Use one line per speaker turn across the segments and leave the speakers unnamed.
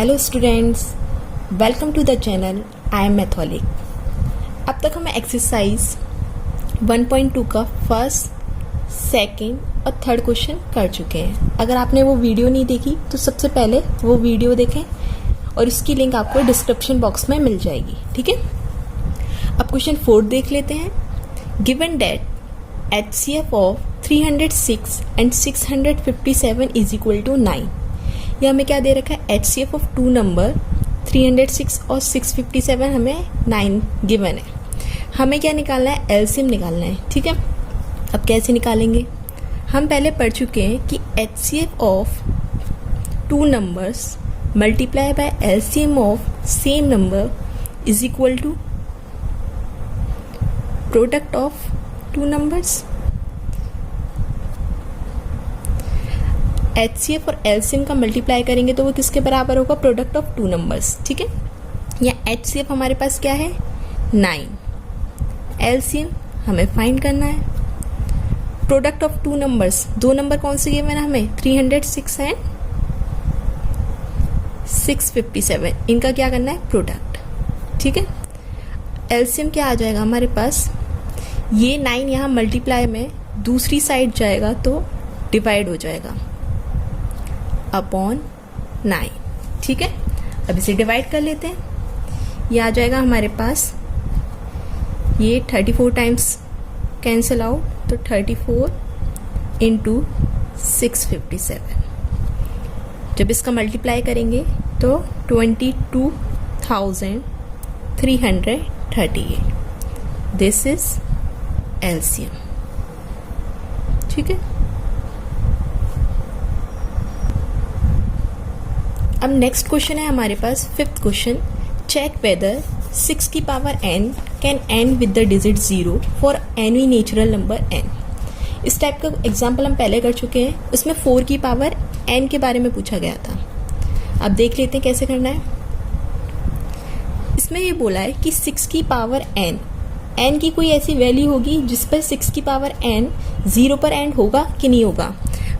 Hello students, welcome to the channel. I am Mathologic. अब तक हम एक्सरसाइज 1.2 का फर्स्ट, सेकंड और थर्ड क्वेश्चन कर चुके हैं। अगर आपने वो वीडियो नहीं देखी तो सबसे पहले वो वीडियो देखें और इसकी लिंक आपको डिस्क्रिप्शन बॉक्स में मिल जाएगी। ठीक है, अब क्वेश्चन 4 देख लेते हैं। Given that HCF of 306 and 657 is equal to 9। ये हमें क्या दे रखा है? HCF ऑफ टू नंबर 306 और 657 हमें 9 गिवन है। हमें क्या निकालना है? एलसीएम निकालना है। ठीक है, अब कैसे निकालेंगे? हम पहले पढ़ चुके हैं कि HCF of two numbers multiply by LCM of same number is equal to product of two numbers. HCF और LCM का मल्टीप्लाई करेंगे तो वो किसके बराबर होगा? Product of two numbers. ठीक है, या HCF हमारे पास क्या है? 9। LCM हमें फाइंड करना है। प्रोडक्ट ऑफ टू नंबर्स, दो नंबर कौन से गिवन है हमें? 306 एंड 657। इनका क्या करना है? प्रोडक्ट। ठीक है, LCM क्या आ जाएगा हमारे पास? ये 9 यहाँ मल्टीप्लाई में दूसरी साइड जाएगा तो डिवाइड हो जाएगा अपॉन 9। ठीक है, अब इसे डिवाइड कर लेते हैं। ये आ जाएगा हमारे पास, ये 34 टाइम्स कैंसिल आउट, तो 34 इंटू 657। जब इसका मल्टीप्लाई करेंगे तो 22,338। This is LCM. ठीक है, अब नेक्स्ट क्वेश्चन है हमारे पास, फिफ्थ क्वेश्चन। चेक वेदर 6 की power n can and with the digit 0 for any natural number n। इस टाइप का एग्जाम्पल हम पहले कर चुके हैं। उसमें 4 की पावर n के बारे में पूछा गया था। अब देख लेते हैं कैसे करना है। इसमें ये बोला है कि 6 की पावर n की कोई ऐसी वैल्यू होगी जिस पर 6 की पावर n 0 पर एंड होगा कि नहीं होगा।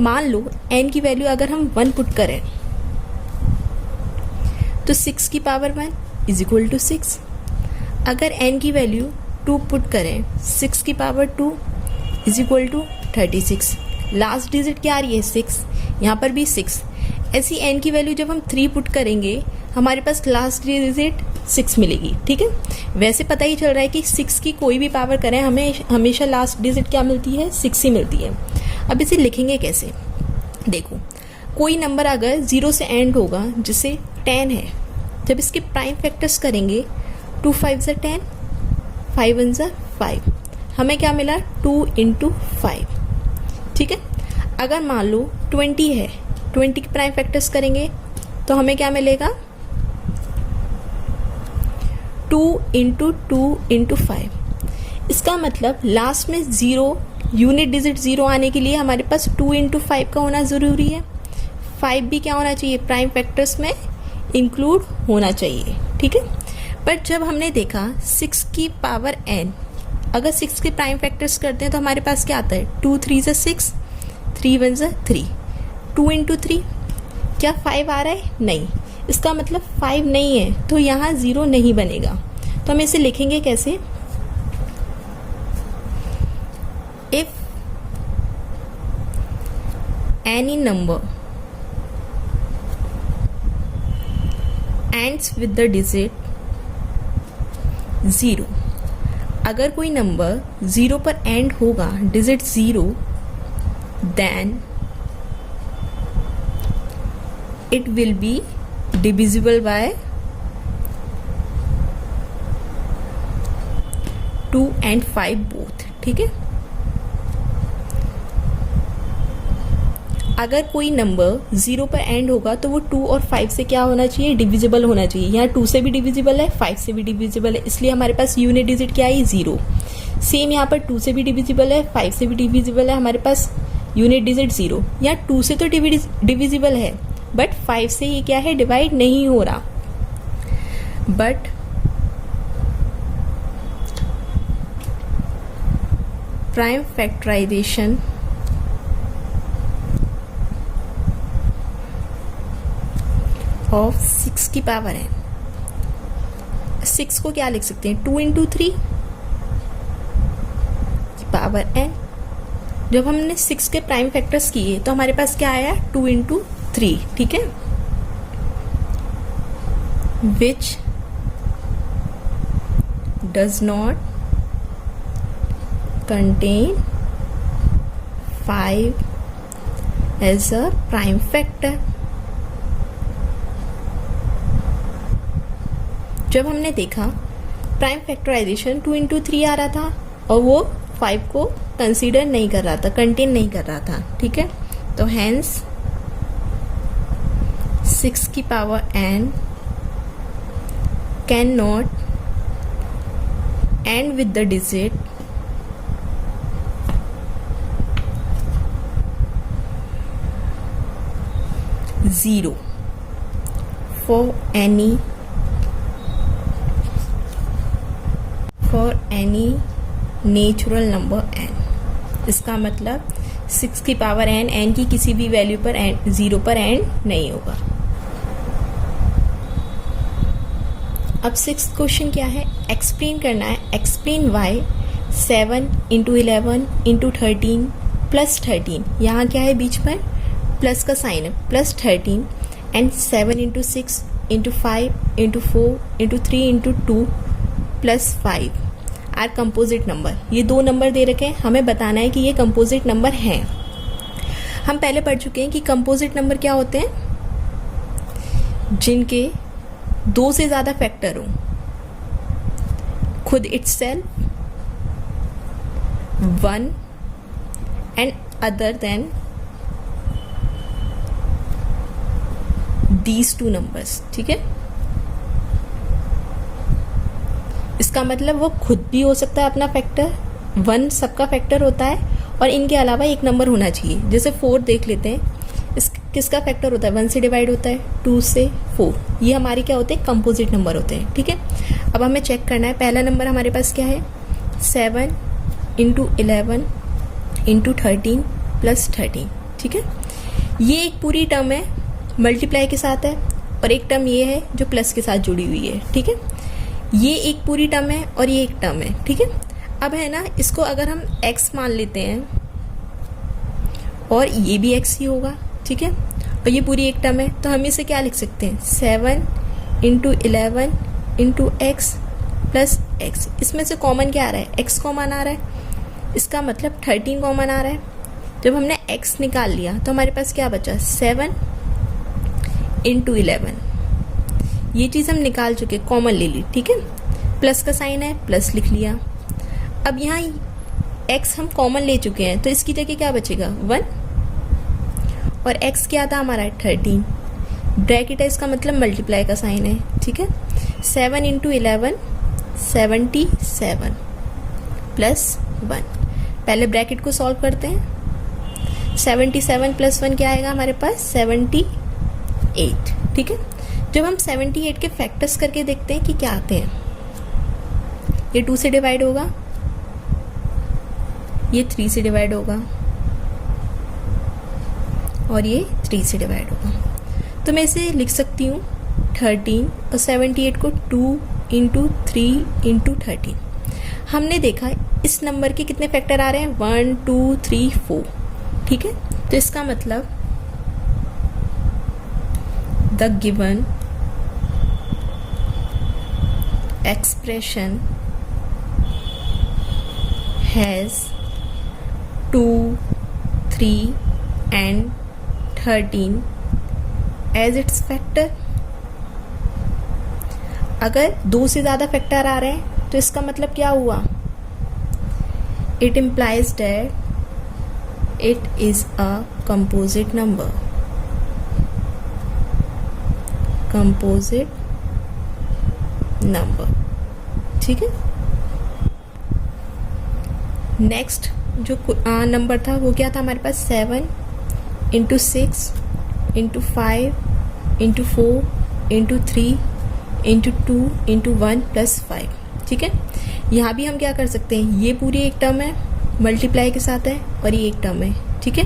मान लो n की वैल्यू अगर हम 1 पुट करें तो 6 की पावर 1 इज इक्वल टू 6। अगर n की वैल्यू 2 पुट करें, 6 की power 2 is equal to 36। Last digit क्या आ रही है? 6। यहाँ पर भी 6। ऐसी n की वैल्यू जब हम 3 पुट करेंगे हमारे पास लास्ट डिजिट 6 मिलेगी। ठीक है, वैसे पता ही चल रहा है कि 6 की कोई भी पावर करें हमें हमेशा लास्ट डिजिट क्या मिलती है? 6 ही मिलती है। अब इसे लिखेंगे कैसे? देखो, कोई नंबर अगर 0 से एंड होगा, जैसे 10 है, जब इसके प्राइम फैक्टर्स करेंगे 2 5 ज़ा 10, 5 1 ज़ा 5, हमें क्या मिला? 2 इंटू 5। ठीक है, अगर मान लो 20 है, 20 के प्राइम फैक्टर्स करेंगे तो हमें क्या मिलेगा? 2 इंटू 2 इंटू 5। इसका मतलब लास्ट में 0 यूनिट डिजिट 0 आने के लिए हमारे पास 2 इंटू 5 का होना ज़रूरी है। 5 भी क्या होना चाहिए? प्राइम फैक्टर्स में इंक्लूड होना चाहिए। ठीक है, पर जब हमने देखा 6 की पावर n, अगर 6 के प्राइम फैक्टर्स करते हैं तो हमारे पास क्या आता है? 2 3 ज़ा 6, 3 1 ज़ा 3, 2 इंटू 3। क्या 5 आ रहा है? नहीं। इसका मतलब 5 नहीं है, तो यहाँ 0 नहीं बनेगा। तो हम इसे लिखेंगे कैसे? If any number ends with the digit 0, अगर कोई नंबर 0 पर एंड होगा, digit 0, then it will be divisible by 2 and 5 both। ठीक है, अगर कोई नंबर 0 पर एंड होगा तो वो 2 और 5 से क्या होना चाहिए? डिविजिबल होना चाहिए। यहाँ 2 से भी डिविजिबल है, 5 से भी डिविजिबल है, इसलिए हमारे पास यूनिट डिजिट क्या है? 0। सेम यहाँ पर 2 से भी डिविजिबल है, 5 से भी डिविजिबल है, हमारे पास यूनिट डिजिट 0। यहाँ 2 से तो डिविजिबल है बट 5 से ये क्या है? डिवाइड नहीं हो रहा। बट प्राइम फैक्टराइजेशन ऑफ 6 की पावर n। 6 को क्या लिख सकते हैं, 2 इंटू 3 की पावर n। जब हमने 6 के प्राइम फैक्टर्स किए तो हमारे पास क्या आया, 2 इंटू 3, ठीक है, which does not contain 5 as a prime factor. जब हमने देखा प्राइम फैक्टराइजेशन 2 इंटू 3 आ रहा था और वो 5 को कंसीडर नहीं कर रहा था, कंटेन नहीं कर रहा था, ठीक है, तो हेंस 6 की power n can not and with the digit 0 for any natural number n। इसका मतलब 6 की पावर n की किसी भी वैल्यू पर 0 पर एंड नहीं होगा। अब 6th क्वेश्चन क्या है, एक्सप्लेन करना है, explain why 7 into 11 into 13 plus 13, यहाँ क्या है बीच पर प्लस का साइन है, plus 13 and 7 into 6 into 5 into 4 into 3 into 2 plus 5 are composite number. ये दो नंबर दे रखे हैं, हमें बताना है कि ये कंपोजिट नंबर हैं। हम पहले पढ़ चुके हैं कि कंपोजिट नंबर क्या होते हैं, जिनके 2 से ज़्यादा फैक्टर हो, खुद itself, 1 and other than these 2 numbers, ठीक है। इसका मतलब वो खुद भी हो सकता है अपना फैक्टर, 1 सबका फैक्टर होता है और इनके अलावा एक नंबर होना चाहिए। जैसे 4 देख लेते हैं, इस किसका फैक्टर होता है, 1 से डिवाइड होता है, 2 से 4, ये हमारे क्या होते हैं, कंपोजिट नंबर होते हैं, ठीक है। अब हमें चेक करना है, पहला नंबर हमारे पास क्या है, 7 इंटू 11 इंटू 13 प्लस 13, ठीक है। ये एक पूरी टर्म है, मल्टीप्लाई के साथ है, और एक टर्म ये है जो प्लस के साथ जुड़ी हुई है, ठीक है। ये एक पूरी टर्म है और ये एक टर्म है, ठीक है। अब है ना, इसको अगर हम x मान लेते हैं और ये भी x ही होगा, ठीक है, और ये पूरी एक टर्म है, तो हम इसे क्या लिख सकते हैं, 7 into 11 into x plus x. इसमें से कॉमन क्या आ रहा है, x कॉमन आ रहा है, इसका मतलब 13 कॉमन आ रहा है। जब हमने x निकाल लिया तो हमारे पास क्या बचा, 7 इंटू 11, ये चीज़ हम निकाल चुके, कॉमन ले ली, ठीक है, प्लस का साइन है, प्लस लिख लिया। अब यहाँ x हम कॉमन ले चुके हैं, तो इसकी जगह क्या बचेगा, 1, और x क्या था हमारा, 13, ब्रैकेट है, इसका मतलब मल्टीप्लाई का साइन है, ठीक है। 7 इंटू 11 77 प्लस 1, पहले ब्रैकेट को सॉल्व करते हैं, 77 प्लस 1 क्या आएगा हमारे पास, 78, ठीक है। जब हम 78 के फैक्टर्स करके देखते हैं कि क्या आते हैं, ये 2 से डिवाइड होगा, ये 3 से डिवाइड होगा और ये 3 से डिवाइड होगा। तो मैं इसे लिख सकती हूँ 13 और 78 को 2 इंटू 3 इंटू 13। हमने देखा इस नंबर के कितने फैक्टर आ रहे हैं, 1 2 3 4, ठीक है। तो इसका मतलब the given expression has 2, 3 and 13 as its factor। अगर 2 से ज़्यादा फैक्टर आ रहे हैं तो इसका मतलब क्या हुआ, it implies that it is a composite number, composite number, ठीक है। नेक्स्ट जो नंबर था वो क्या था हमारे पास, 7 into 6 into 5 into 4 into 3 into 2 into 1 plus 5, ठीक है। यहाँ भी हम क्या कर सकते हैं, ये पूरी एक टर्म है, मल्टीप्लाई के साथ है, और ये एक टर्म है, ठीक है।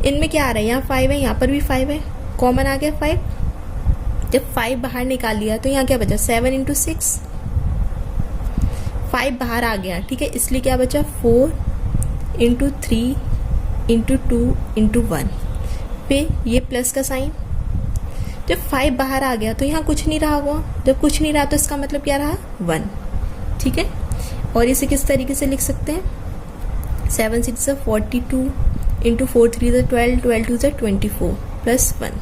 इनमें क्या आ रहा है, यहाँ 5 है, यहाँ पर भी 5 है, कॉमन आ गया 5, जब 5 बाहर निकाल लिया तो यहाँ क्या बचा 7 इंटू 6, 5 बाहर आ गया, ठीक है, इसलिए क्या बचा 4 इंटू 3 इंटू 2 इंटू 1, फिर ये प्लस का साइन। जब 5 बाहर आ गया तो यहाँ कुछ नहीं रहा हुआ, जब कुछ नहीं रहा तो इसका मतलब क्या रहा 1, ठीक है। और इसे किस तरीके से लिख सकते हैं 7 6 42 इंटू 4 3 12 12 2 24 प्लस 1।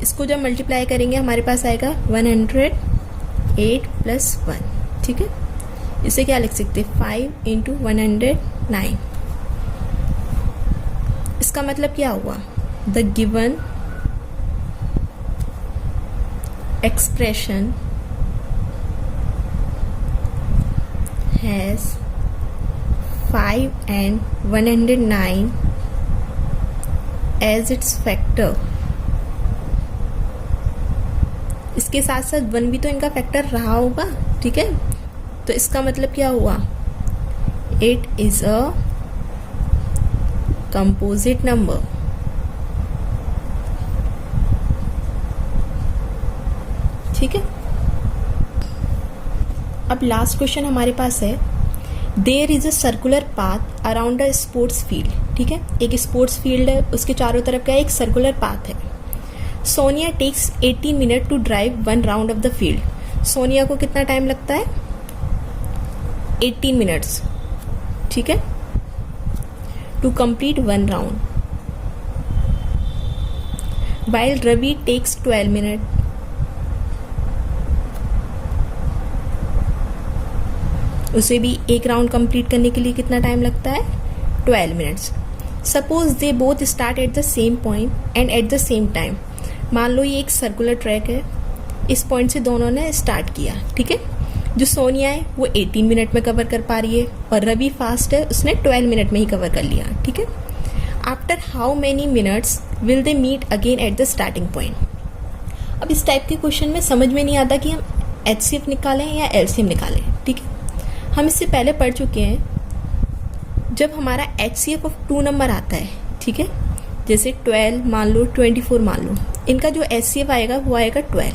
इसको जब मल्टीप्लाई करेंगे हमारे पास आएगा 108 प्लस 1, ठीक है। इसे क्या लिख सकते 5 इंटू 109। इसका मतलब क्या हुआ the given expression has 5 and 109 as its factor। इसके साथ साथ 1 भी तो इनका फैक्टर रहा होगा, ठीक है। तो इसका मतलब क्या हुआ it is a composite number. ठीक है। अब लास्ट क्वेश्चन हमारे पास है there is a circular path around a sports field. ठीक है, एक स्पोर्ट्स फील्ड है, उसके चारों तरफ क्या है एक सर्कुलर पाथ है। Sonia takes 18 minute to drive 1 round of the field. Sonia को कितना टाइम लगता है 18 मिनट्स, ठीक है, to complete 1 round. While Ravi takes 12 minute. उसे भी एक राउंड कंप्लीट करने के लिए कितना टाइम लगता है 12 minutes. Suppose they both start at the same point and at the same time. मान लो ये एक सर्कुलर ट्रैक है, इस पॉइंट से दोनों ने स्टार्ट किया, ठीक है। जो सोनिया है वो 18 मिनट में कवर कर पा रही है और रवि फास्ट है, उसने 12 मिनट में ही कवर कर लिया, ठीक है। After how many minutes will they meet again at the starting point. अब इस टाइप के क्वेश्चन में समझ में नहीं आता कि हम HCF निकालें या LCM निकालें, ठीक है। हम इससे पहले पढ़ चुके हैं जब हमारा HCF ऑफ 2 नंबर आता है, ठीक है, जैसे 12 मान लो 24 मान लो, इनका जो HCF आएगा वो आएगा 12,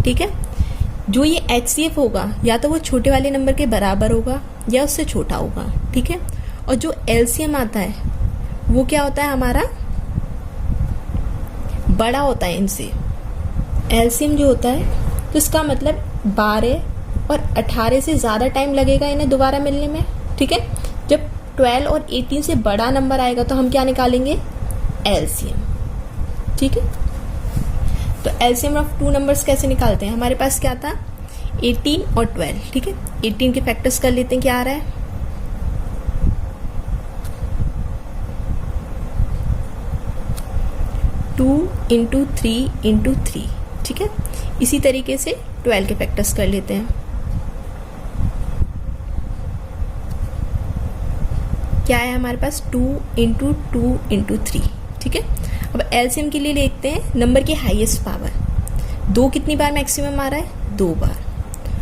ठीक है। जो ये HCF होगा या तो वो छोटे वाले नंबर के बराबर होगा या उससे छोटा होगा, ठीक है। और जो LCM आता है वो क्या होता है हमारा बड़ा होता है इनसे। LCM जो होता है तो इसका मतलब 12 और 18 से ज़्यादा टाइम लगेगा इन्हें दोबारा मिलने में, ठीक है। जब 12 और 18 से बड़ा नंबर आएगा तो हम क्या निकालेंगे LCM, ठीक है। तो LCM ऑफ 2 नंबर्स कैसे निकालते हैं, हमारे पास क्या था 18 और 12, ठीक है। 18 के फैक्टर्स कर लेते हैं, क्या आ रहा है 2 इंटू 3 इंटू 3, ठीक है। इसी तरीके से 12 के फैक्टर्स कर लेते हैं, क्या है हमारे पास 2 इंटू 2 इंटू 3, ठीक है। अब LCM के लिए देखते हैं नंबर की हाईएस्ट पावर। 2 कितनी बार मैक्सिमम आ रहा है 2 बार,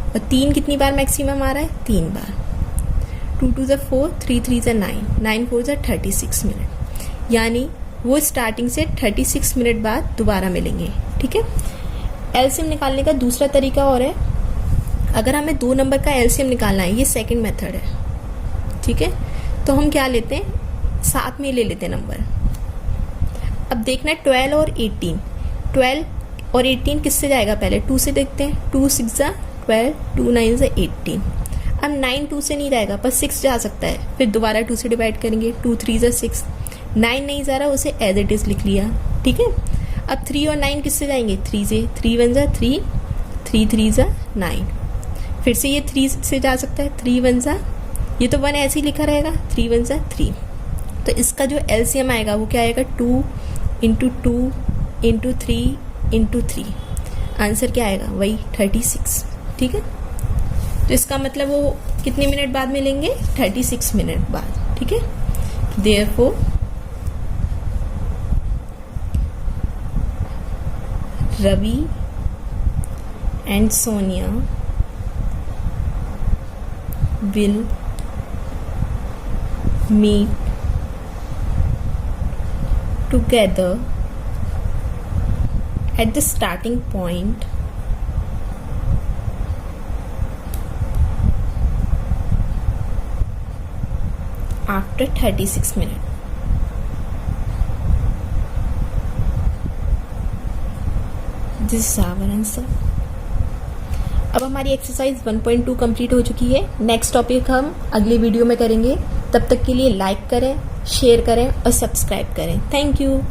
और 3 कितनी बार मैक्सिमम आ रहा है 3 बार। 2 2 4, 3 3 9, 9 4 36 मिनट, यानी वो स्टार्टिंग से 36 मिनट बाद दोबारा मिलेंगे, ठीक है। LCM निकालने का दूसरा तरीका और है, अगर हमें 2 नंबर का LCM निकालना है, ये सेकंड मेथड है, ठीक है। तो हम क्या लेते हैं साथ में ले लेते हैं नंबर। अब देखना है 12 और 18, 12 और 18 किससे जाएगा पहले 2 से देखते हैं। 2 6 12, 2 9 18। अब 9 2 से नहीं जाएगा पर 6 जा सकता है, फिर दोबारा 2 से डिवाइड करेंगे, 2 3 6। 9 नहीं जा रहा, उसे एज इट इज लिख लिया, ठीक है। अब 3 और 9 किससे जाएंगे 3 से, 3 1 3, 3 3 9। फिर से ये 3 से जा सकता है, 3 1, ये तो 1 ऐसे ही लिखा रहेगा, 3 1 3। तो इसका जो LCM आएगा वो क्या आएगा 2 इंटू 2 इंटू 3 इंटू 3। आंसर क्या आएगा वही 36, ठीक है। तो इसका मतलब वो कितने मिनट बाद मिलेंगे 36 मिनट बाद, ठीक है। Therefore Ravi and Sonia will meet together at the starting point after 36 minutes. This is our answer. अब हमारी एक्सरसाइज 1.2 कंप्लीट हो चुकी है। नेक्स्ट टॉपिक हम अगली वीडियो में करेंगे। तब तक के लिए लाइक करें, शेयर करें और सब्सक्राइब करें। Thank you.